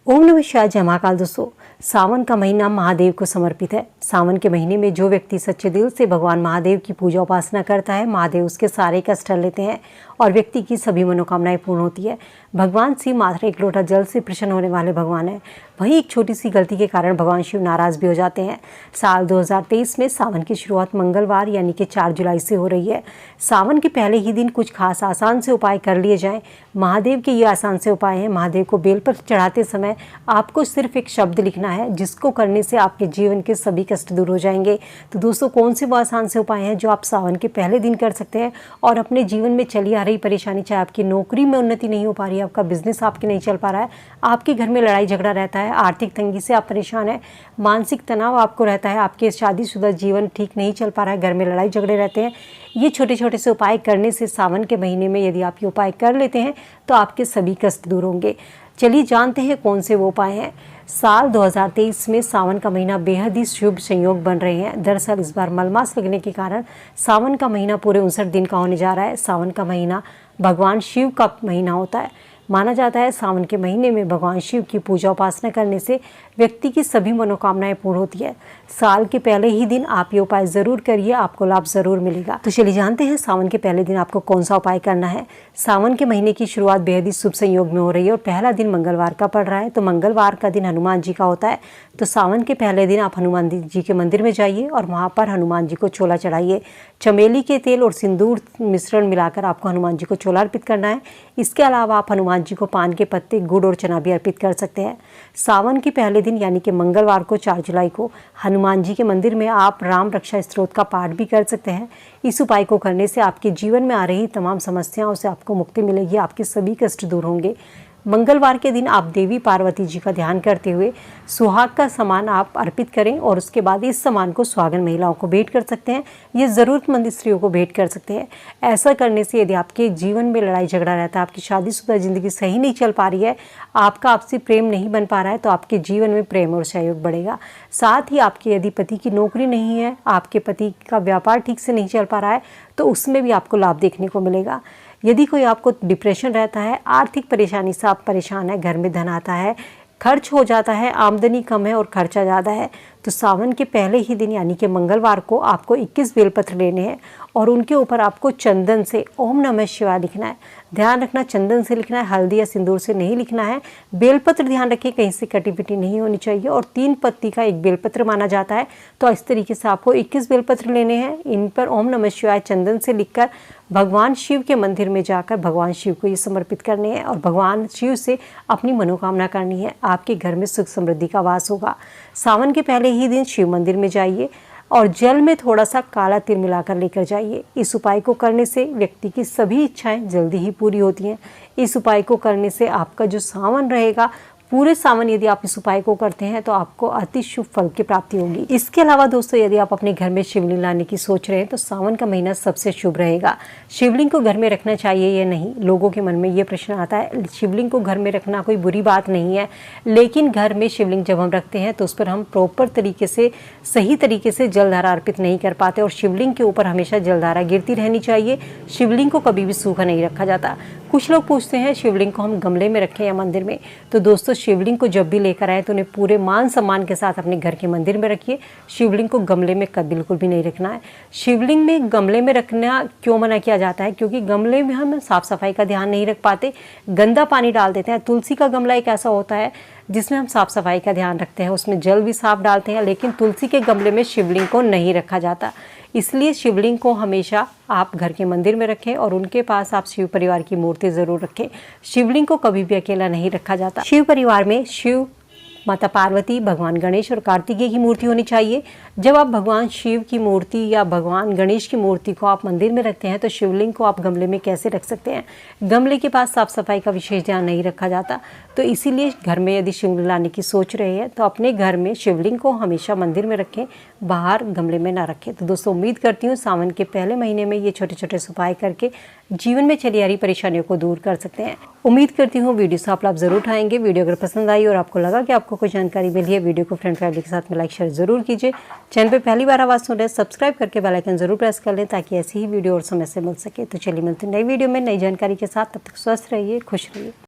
ओम नमः शिवाय। जय महाकाल। दोस्तों, सावन का महीना महादेव को समर्पित है। सावन के महीने में जो व्यक्ति सच्चे दिल से भगवान महादेव की पूजा उपासना करता है, महादेव उसके सारे कष्ट हर लेते हैं और व्यक्ति की सभी मनोकामनाएं पूर्ण होती है। भगवान शिव मात्र एक लोटा जल से प्रसन्न होने वाले भगवान है। वहीं एक छोटी सी गलती के कारण भगवान शिव नाराज भी हो जाते हैं। साल 2023 में सावन की शुरुआत मंगलवार यानी कि 4 जुलाई से हो रही है। सावन के पहले ही दिन कुछ खास आसान से उपाय कर लिए जाएं। महादेव के ये आसान से उपाय हैं। महादेव को बेलपत्र चढ़ाते समय आपको सिर्फ एक शब्द लिखना है, जिसको करने से आपके जीवन के सभी कष्ट दूर हो जाएंगे। तो दोस्तों, कौन से वो आसान से उपाय हैं जो आप सावन के पहले दिन कर सकते हैं और अपने जीवन में चली आ रही परेशानी, चाहे आपकी नौकरी में उन्नति नहीं हो पा रही है, आपका बिजनेस आपके नहीं चल पा रहा है, आपके घर में लड़ाई झगड़ा रहता है, आर्थिक तंगी से आप परेशान हैं, मानसिक तनाव आपको रहता है, आपके शादीशुदा जीवन ठीक नहीं चल पा रहा है, घर में लड़ाई झगड़े रहते हैं, ये छोटे छोटे से उपाय करने से सावन के महीने में यदि आप ये उपाय कर लेते हैं तो आपके सभी कष्ट दूर होंगे। चलिए जानते हैं कौन से वो उपाय हैं। साल 2023 में सावन का महीना बेहद ही शुभ संयोग बन रहे हैं। दरअसल इस बार मलमास लगने के कारण सावन का महीना पूरे 59 दिन का होने जा रहा है। सावन का महीना भगवान शिव का महीना होता है। माना जाता है सावन के महीने में भगवान शिव की पूजा उपासना करने से व्यक्ति की सभी मनोकामनाएं पूर्ण होती है। साल के पहले ही दिन आप ये उपाय जरूर करिए, आपको लाभ जरूर मिलेगा। तो चलिए जानते हैं सावन के पहले दिन आपको कौन सा उपाय करना है। सावन के महीने की शुरुआत बेहद ही शुभ संयोग में हो रही है और पहला दिन मंगलवार का पड़ रहा है। तो मंगलवार का दिन हनुमान जी का होता है। तो सावन के पहले दिन आप हनुमान जी के मंदिर में जाइए और वहाँ पर हनुमान जी को चोला चढ़ाइए। चमेली के तेल और सिंदूर मिश्रण मिलाकर आपको हनुमान जी को चोला अर्पित करना है। इसके अलावा आप हनुमान जी को पान के पत्ते, गुड़ और चना भी अर्पित कर सकते हैं। सावन के पहले दिन यानी कि मंगलवार को 4 जुलाई को हनुमान जी के मंदिर में आप राम रक्षा स्तोत्र का पाठ भी कर सकते हैं। इस उपाय को करने से आपके जीवन में आ रही तमाम समस्याओं से आपको मुक्ति मिलेगी, आपके सभी कष्ट दूर होंगे। मंगलवार के दिन आप देवी पार्वती जी का ध्यान करते हुए सुहाग का सामान आप अर्पित करें और उसके बाद इस सामान को सुहागन महिलाओं को भेंट कर सकते हैं। ये ज़रूरतमंद स्त्रियों को भेंट कर सकते हैं। ऐसा करने से यदि आपके जीवन में लड़ाई झगड़ा रहता है, आपकी शादीशुदा ज़िंदगी सही नहीं चल पा रही है, आपका आपसी प्रेम नहीं बन पा रहा है, तो आपके जीवन में प्रेम और सहयोग बढ़ेगा। साथ ही आपके यदि पति की नौकरी नहीं है, आपके पति का व्यापार ठीक से नहीं चल पा रहा है, तो उसमें भी आपको लाभ देखने को मिलेगा। यदि कोई आपको डिप्रेशन रहता है, आर्थिक परेशानी से आप परेशान है, घर में धन आता है, खर्च हो जाता है, आमदनी कम है और खर्चा ज़्यादा है, तो सावन के पहले ही दिन यानी कि मंगलवार को आपको 21 बेलपत्र लेने हैं और उनके ऊपर आपको चंदन से ओम नमः शिवाय लिखना है। ध्यान रखना, चंदन से लिखना है, हल्दी या सिंदूर से नहीं लिखना है। बेलपत्र ध्यान रखिए कहीं से कटी पिटी नहीं होनी चाहिए और 3 पत्ती का एक बेलपत्र माना जाता है। तो इस तरीके से आपको 21 बेलपत्र लेने हैं। इन पर ओम नमः शिवाय चंदन से लिखकर भगवान शिव के मंदिर में जाकर भगवान शिव को ये समर्पित करने हैं और भगवान शिव से अपनी मनोकामना करनी है। आपके घर में सुख समृद्धि का वास होगा। सावन के पहले ही दिन शिव मंदिर में जाइए और जल में थोड़ा सा काला तिल मिलाकर लेकर जाइए। इस उपाय को करने से व्यक्ति की सभी इच्छाएं जल्दी ही पूरी होती हैं। इस उपाय को करने से आपका जो सावन रहेगा, पूरे सावन यदि आप इस उपाय को करते हैं तो आपको अति शुभ फल की प्राप्ति होगी। इसके अलावा दोस्तों, यदि आप अपने घर में शिवलिंग लाने की सोच रहे हैं तो सावन का महीना सबसे शुभ रहेगा। शिवलिंग को घर में रखना चाहिए या नहीं, लोगों के मन में ये प्रश्न आता है। शिवलिंग को घर में रखना कोई बुरी बात नहीं है, लेकिन घर में शिवलिंग जब हम रखते हैं तो उस पर हम प्रॉपर तरीके से, सही तरीके से जलधारा अर्पित नहीं कर पाते और शिवलिंग के ऊपर हमेशा जलधारा गिरती रहनी चाहिए। शिवलिंग को कभी भी सूखा नहीं रखा जाता। कुछ लोग पूछते हैं शिवलिंग को हम गमले में रखें या मंदिर में, तो दोस्तों शिवलिंग को जब भी लेकर आए तो उन्हें पूरे मान सम्मान के साथ अपने घर के मंदिर में रखिए। शिवलिंग को गमले में कभी बिल्कुल भी नहीं रखना है। शिवलिंग में गमले में रखना क्यों मना किया जाता है? क्योंकि गमले में हम साफ सफाई का ध्यान नहीं रख पाते, गंदा पानी डाल देते हैं। तुलसी का गमला एक ऐसा होता है जिसमें हम साफ सफाई का ध्यान रखते हैं, उसमें जल भी साफ डालते हैं, लेकिन तुलसी के गमले में शिवलिंग को नहीं रखा जाता। इसलिए शिवलिंग को हमेशा आप घर के मंदिर में रखें और उनके पास आप शिव परिवार की मूर्ति जरूर रखें। शिवलिंग को कभी भी अकेला नहीं रखा जाता। शिव परिवार में शिव, माता पार्वती, भगवान गणेश और कार्तिकेय की मूर्ति होनी चाहिए। जब आप भगवान शिव की मूर्ति या भगवान गणेश की मूर्ति को आप मंदिर में रखते हैं तो शिवलिंग को आप गमले में कैसे रख सकते हैं? गमले के पास साफ सफाई का विशेष ध्यान नहीं रखा जाता। तो इसीलिए घर में यदि शिवलिंग लाने की सोच रहे हैं तो अपने घर में शिवलिंग को हमेशा मंदिर में रखें, बाहर गमले में ना रखें। तो दोस्तों, उम्मीद करती हूँ सावन के पहले महीने में ये छोटे छोटे उपाय करके जीवन में चली आ रही परेशानियों को दूर कर सकते हैं। उम्मीद करती हूँ वीडियो से आप लाभ जरूर उठाएंगे। वीडियो अगर पसंद आई और आपको लगा कि आपको कोई जानकारी मिली है, वीडियो को फ्रेंड फैमिली के साथ में लाइक शेयर जरूर कीजिए। चैनल पे पहली बार आवाज़ सुन रहे हैं, सब्सक्राइब करके बेल आइकन जरूर प्रेस कर लें ताकि ऐसी ही वीडियो और समय से मिल सके। तो चलिए मिलते हैं नई वीडियो में नई जानकारी के साथ। तब तक स्वस्थ रहिए, खुश रहिए।